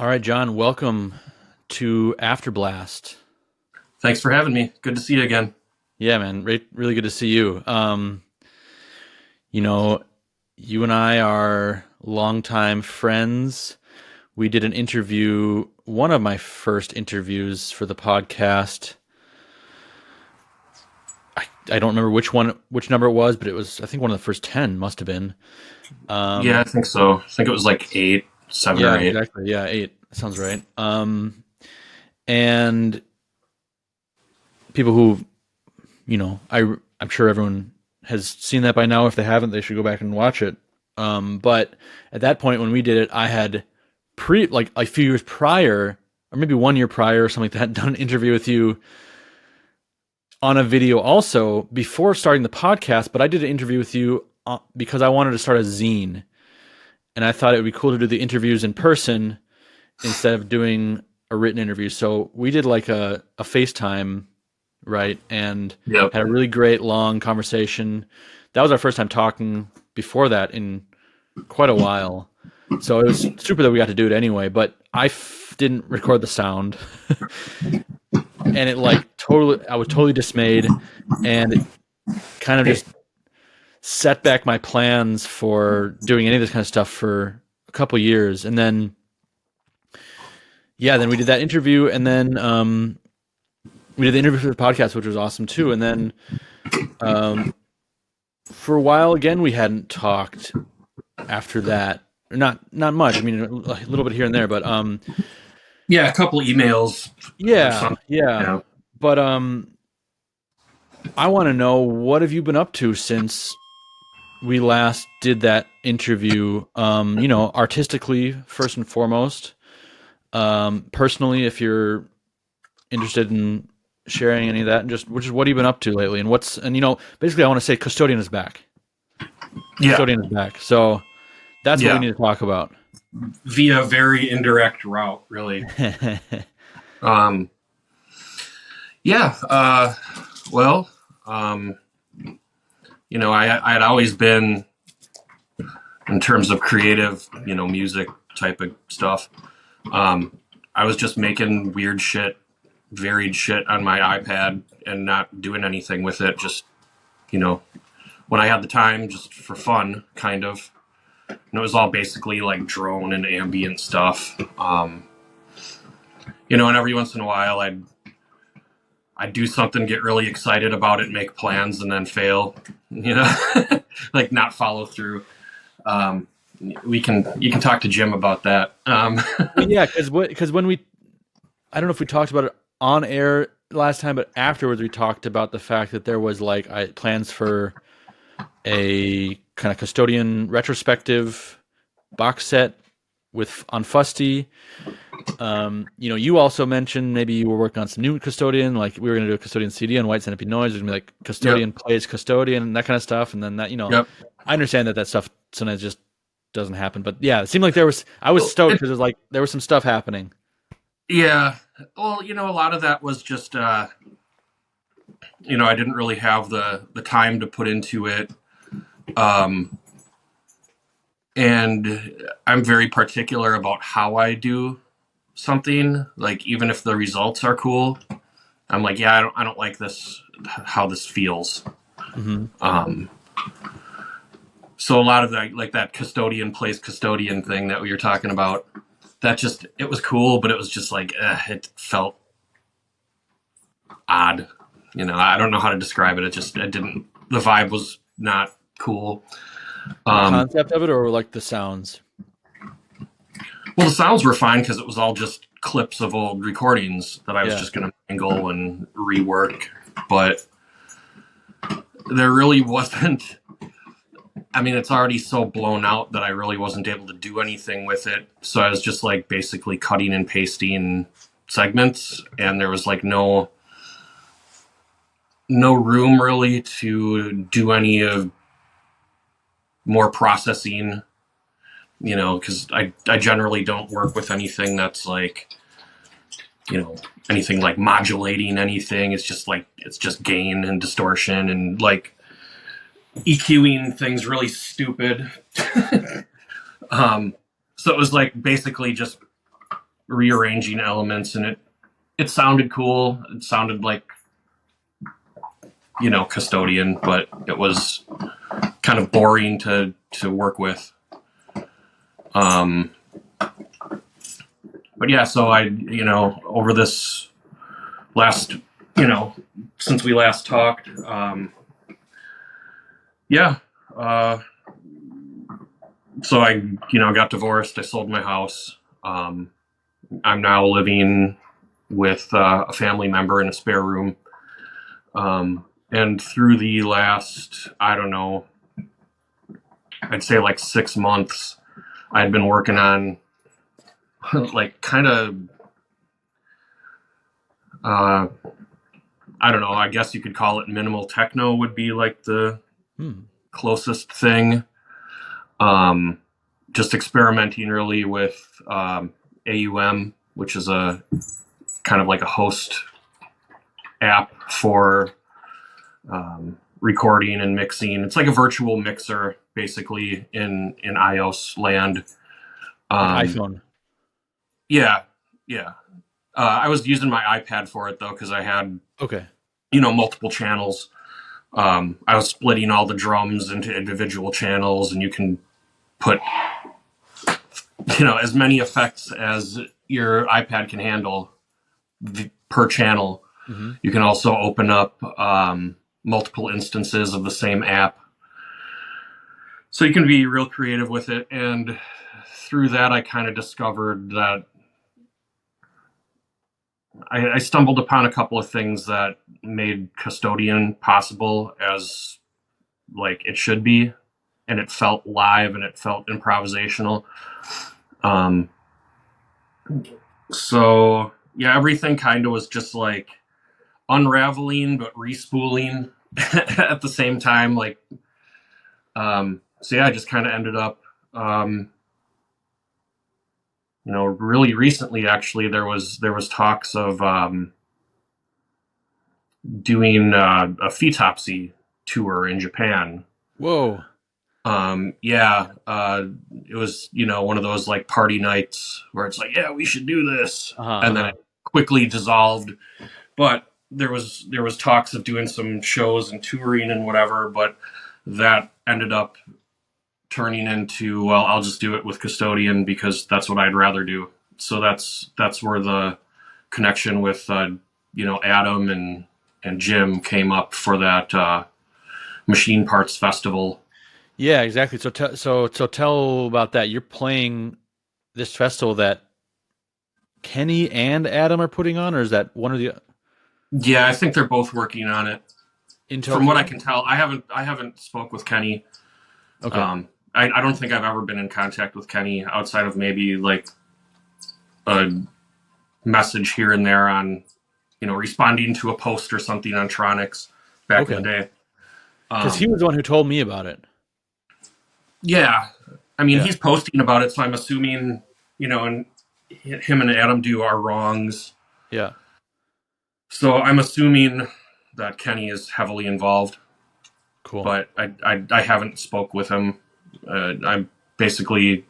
All right, John, welcome to AFTERBLAST. Thanks for having me. Good to see you again. Yeah, man, really good to see you. You know, you and I are longtime friends. We did an interview, one of my first interviews for the podcast. I don't remember which number it was, but it was, I think, one of the first 10 must have been. Yeah, I think so. I think it was like eight, seven Yeah, or eight. exactly. Yeah, 8. Sounds right. And people who, I'm sure everyone has seen that by now. If they haven't, they should go back and watch it. But at that point when we did it, I had like a few years prior, or maybe 1 year prior or something like that, done an interview with you on a video also before starting the podcast. But I did an interview with you because I wanted to start a zine. And I thought it would be cool to do the interviews in person instead of doing a written interview. So we did like a FaceTime, right? And Yep. had a really great long conversation. That was our first time talking before that in quite a while. So it was super that we got to do it anyway, but I didn't record the sound. And it I was totally dismayed, and it kind of just set back my plans for doing any of this kind of stuff for a couple years. And then, then we did that interview, and then we did the interview for the podcast, which was awesome too. And then for a while again, we hadn't talked after that. Not much. I mean, a little bit here and there, but Yeah, a couple emails. yeah. But I want to know, what have you been up to since we last did that interview? Artistically first and foremost. Personally, if you're interested in sharing any of that, and just what have you been up to lately? And basically I want to say Custodian is back. Yeah. Custodian is back. So that's what we need to talk about. Via very indirect route, really. I had always been, in terms of creative, music type of stuff. I was just making weird shit, varied shit on my iPad and not doing anything with it. Just, when I had the time, just for fun, kind of. And it was all basically like drone and ambient stuff. And every once in a while I'd do something, get really excited about it, make plans, and then fail, like not follow through. You can talk to Jim about that. Yeah, because when I don't know if we talked about it on air last time, but afterwards we talked about the fact that there was plans for a kind of Custodian retrospective box set on Fusty. You also mentioned maybe you were working on some new Custodian, like we were going to do a Custodian CD on White Centipede Noise. There's going to be like Custodian plays Custodian and that kind of stuff. And then that, Yep. I understand that stuff sometimes just doesn't happen. But yeah, it seemed like I was stoked because it was like there was some stuff happening. Yeah. Well, a lot of that was just, I didn't really have the time to put into it. And I'm very particular about how I do something. Like, even if the results are cool, I'm like, yeah, I don't like this, how this feels. Mm-hmm. So a lot of that, like that Custodian plays Custodian thing that we were talking about, it was cool, but it was just like, it felt odd. I don't know how to describe it. The vibe was not cool. The concept of it, or like the sounds? Well, the sounds were fine because it was all just clips of old recordings that I was just going to mangle and rework. But there really wasn't. I mean, it's already so blown out that I really wasn't able to do anything with it. So I was just like basically cutting and pasting segments, and there was like no room really to do any of more processing, because I generally don't work with anything that's like, anything like modulating anything. It's just gain and distortion and like EQing things really stupid. So it was like basically just rearranging elements, and it sounded cool. It sounded like, Custodian, but it was kind of boring to work with. But yeah, so I, over this last, since we last talked, yeah. So I, got divorced. I sold my house. I'm now living with a family member in a spare room. And through the last, I don't know, I'd say like 6 months, I'd been working on like kind of, I don't know, I guess you could call it minimal techno would be like the closest thing. Just experimenting really with AUM, which is a kind of like a host app for recording and mixing. It's like a virtual mixer, basically, in iOS land. iPhone. Yeah. I was using my iPad for it though, because I had multiple channels. I was splitting all the drums into individual channels, and you can put as many effects as your iPad can handle per channel. Mm-hmm. You can also open up multiple instances of the same app, so you can be real creative with it. And through that, I kind of discovered that I stumbled upon a couple of things that made Custodian possible as like it should be, and it felt live and it felt improvisational. So yeah, everything kind of was just like unraveling but respooling at the same time. Like, so yeah, I just kind of ended up, really recently, actually, there was talks of doing a Fetopsy tour in Japan. Whoa. Yeah, it was, one of those like party nights where it's like, yeah, we should do this. And then it quickly dissolved. But there was talks of doing some shows and touring and whatever, but that ended up turning into, well, I'll just do it with Custodian because that's what I'd rather do. So that's where the connection with, Adam and Jim came up for that Machine Parts Festival. Yeah, exactly. So tell about that. You're playing this festival that Kenny and Adam are putting on, or is that one of the? Yeah, I think they're both working on it. From what I can tell, I haven't spoke with Kenny. Okay. I don't think I've ever been in contact with Kenny outside of maybe like a message here and there on, responding to a post or something on Tronics back in the day. Because he was the one who told me about it. Yeah. I mean, he's posting about it, so I'm assuming, and him and Adam do our wrongs. Yeah. So I'm assuming that Kenny is heavily involved. Cool. But I haven't spoke with him. I'm basically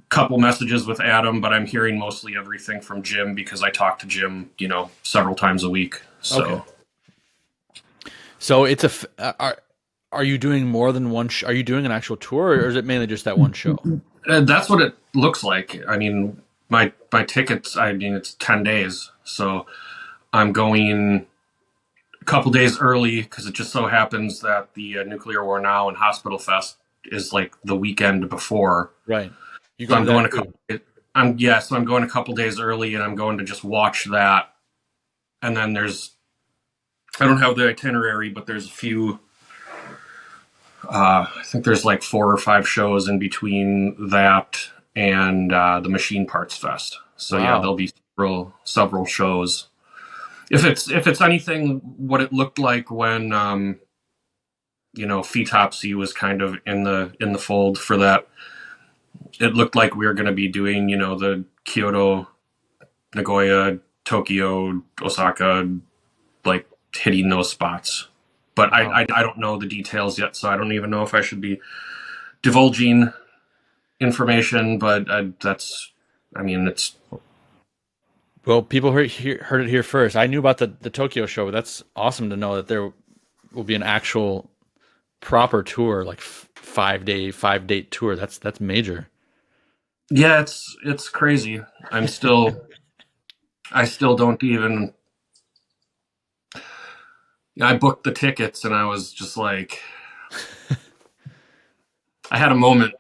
couple messages with Adam, but I'm hearing mostly everything from Jim because I talk to Jim, several times a week. So, so it's are you doing more than one? Are you doing an actual tour, or is it mainly just that one show? That's what it looks like. I mean, my tickets. I mean, it's 10 days, so I'm going a couple days early because it just so happens that the Nuclear War Now and Hospital Fest is like the weekend before. Right. So I'm going I'm going a couple days early, and I'm going to just watch that. And then I don't have the itinerary, but there's a few. I think there's like 4 or 5 shows in between that and the Machine Parts Fest. So yeah, there'll be several shows. If it's anything what it looked like when Fetopsy was kind of in the fold for that. It looked like we were going to be doing, the Kyoto, Nagoya, Tokyo, Osaka, like hitting those spots. But I don't know the details yet, so I don't even know if I should be divulging information. But that's I mean, it's Well, people heard it here first. I knew about the Tokyo show, but that's awesome to know that there will be an actual proper tour, like 5 day, 5 date tour. That's major. yeah, it's crazy. I still don't even. I booked the tickets and I was just like, I had a moment.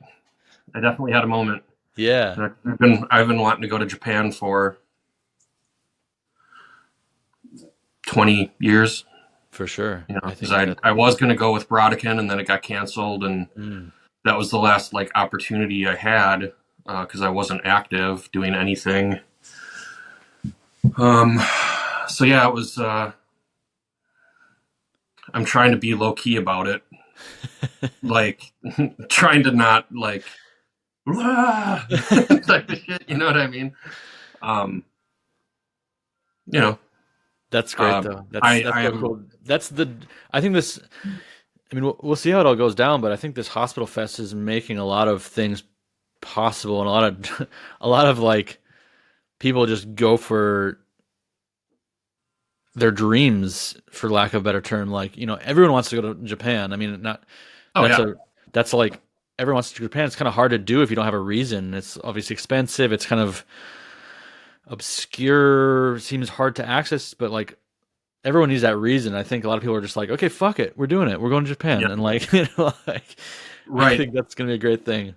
I definitely had a moment. Yeah, I've been wanting to go to Japan for 20 years. for sure. You know, I because think that. I was going to go with Brodican and then it got canceled, and Mm, that was the last like opportunity I had because I wasn't active doing anything. Um, so yeah, it was. I'm trying to be low key about it, like trying to not like type of shit. You know what I mean? Um, you know, that's great um, though. That's I so am. cool. That's the. I think this. I mean, we'll see how it all goes down, but I think this Hospital Fest is making a lot of things possible, and a lot of a lot of like people just go for their dreams, for lack of a better term. Like, everyone wants to go to Japan. I mean, not Oh that's yeah, a that's like everyone wants to go to Japan. It's kind of hard to do if you don't have a reason. It's obviously expensive. It's kind of obscure, seems hard to access, but like everyone needs that reason. I think a lot of people are just like, okay, fuck it, we're doing it. We're going to Japan, yeah, and like, like I right. think that's gonna be a great thing.